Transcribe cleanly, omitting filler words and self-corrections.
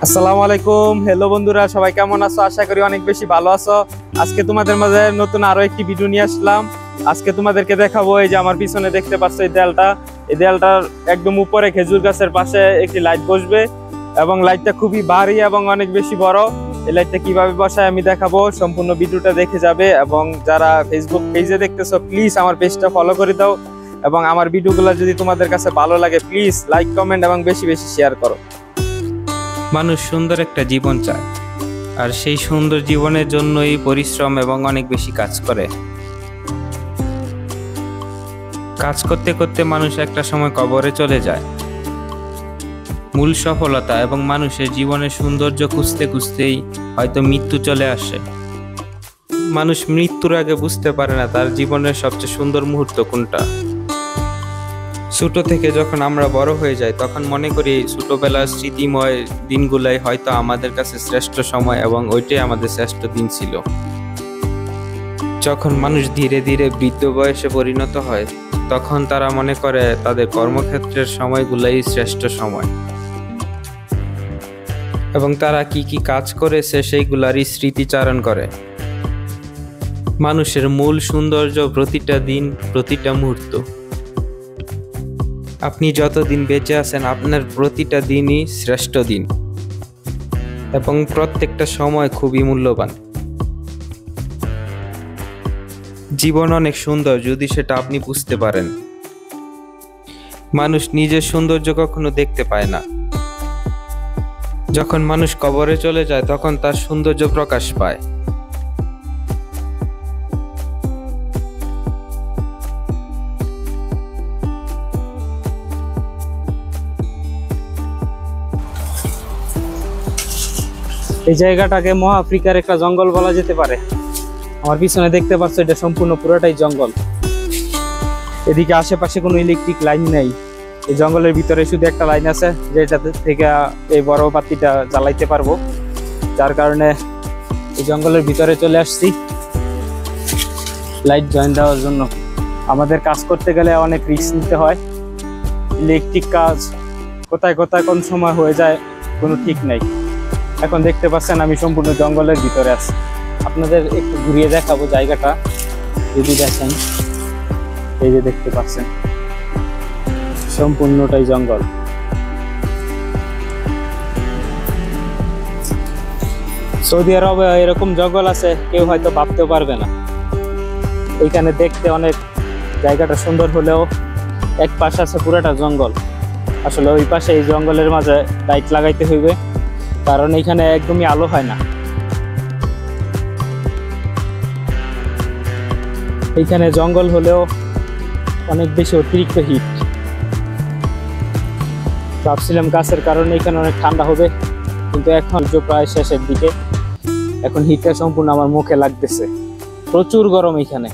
আসসালামু আলাইকুম। হ্যালো বন্ধুরা, সবাই কেমন আছো? আশা করি অনেক বেশি ভালো আছো। আজকে তোমাদের মাঝে নতুন আরো একটি ভিডিও নিয়ে আসলাম। আজকে তোমাদেরকে দেখাবো, এই যে আমার পিছনে দেখতে পাচ্ছ এই দেয়ালটার একদম উপরে খেজুর গাছের পাশে একটি লাইট বসবে এবং লাইটটা খুবই ভারী এবং অনেক বেশি বড়। এই লাইটটা কিভাবে বসায় আমি দেখাবো, সম্পূর্ণ ভিডিওটা দেখে যাবে। এবং যারা ফেসবুক পেজে দেখতেছো, প্লিজ আমার পেজটা ফলো করে দাও এবং আমার ভিডিওগুলো যদি তোমাদের কাছে ভালো লাগে প্লিজ লাইক, কমেন্ট এবং বেশি বেশি শেয়ার করো। মানুষ সুন্দর একটা জীবন চায়, আর সেই সুন্দর জীবনের জন্যই পরিশ্রম এবং অনেক বেশি কাজ করে। কাজ করতে করতে মানুষ একটা সময় কবরে চলে যায়। মূল সফলতা এবং মানুষের জীবনের সৌন্দর্য খুঁজতে খুঁজতেই হয়তো মৃত্যু চলে আসে। মানুষ মৃত্যুর আগে বুঝতে পারে না তার জীবনের সবচেয়ে সুন্দর মুহূর্ত কোনটা। ছোট থেকে যখন আমরা বড় হয়ে যাই তখন মনে করি ছোটবেলার স্মৃতিময় দিনগুলাই হয়তো আমাদের কাছে শ্রেষ্ঠ সময় এবং ওইটাই আমাদের শ্রেষ্ঠ দিন ছিল। যখন মানুষ ধীরে ধীরে বৃদ্ধ বয়সে পরিণত হয় তখন তারা মনে করে তাদের কর্মক্ষেত্রের সময়গুলাই শ্রেষ্ঠ সময় এবং তারা কি কি কাজ করেছে সেইগুলারই স্মৃতিচারণ করে। মানুষের মূল সৌন্দর্য প্রতিটা দিন, প্রতিটা মুহূর্ত। আপনি যতদিন বেঁচে আছেন আপনার প্রতিটা দিনই শ্রেষ্ঠ দিন এবং প্রত্যেকটা সময় খুবই মূল্যবান। জীবন অনেক সুন্দর যদি সেটা আপনি বুঝতে পারেন। মানুষ নিজের সৌন্দর্য কখনো দেখতে পায় না। যখন মানুষ কবরে চলে যায় তখন তার সৌন্দর্য প্রকাশ পায়। এই জায়গাটাকে মহা আফ্রিকার একটা জঙ্গল বলা যেতে পারে। আমার পিছনে দেখতে পাচ্ছ, এটা সম্পূর্ণ পুরোটাই জঙ্গল। এদিকে আশেপাশে কোনো ইলেকট্রিক লাইন নেই। এই জঙ্গলের ভিতরে শুধু একটা লাইন আছে, যেটা থেকে এই বড় বাতিটা জ্বালাইতে পারবো। যার কারণে এই জঙ্গলের ভিতরে চলে আসছি লাইট জয়েন দেওয়ার জন্য। আমাদের কাজ করতে গেলে অনেক রিস্ক নিতে হয়। ইলেকট্রিক কাজ কোথায় কোথায় কোন সময় হয়ে যায় কোনো ঠিক নেই। এখন দেখতে পাচ্ছেন আমি সম্পূর্ণ জঙ্গলের ভিতরে আছি। আপনাদের একটু ঘুরিয়ে দেখাবো জায়গাটা, যদি দেখেন। এই যে দেখতে পাচ্ছেন সম্পূর্ণটাই জঙ্গল। সৌদি আরবে এরকম জঙ্গল আছে কেউ হয়তো ভাবতেও পারবে না। এইখানে দেখতে অনেক জায়গাটা সুন্দর হলেও এক পাশে আছে পুরাটা জঙ্গল। আসলে ওই পাশে এই জঙ্গলের মাঝে লাইট লাগাইতে হইবে, কারণ এখানে একদমই আলো হয় না। এইখানে জঙ্গল হলেও অনেক বেশি অতিরিক্ত হিট। ভাবছিলাম গাছের কারণে এখানে অনেক ঠান্ডা হবে, কিন্তু এখন প্রায় শেষের দিকে। এখন হিটটা সম্পূর্ণ আমার মুখে লাগতেছে। প্রচুর গরম এখানে।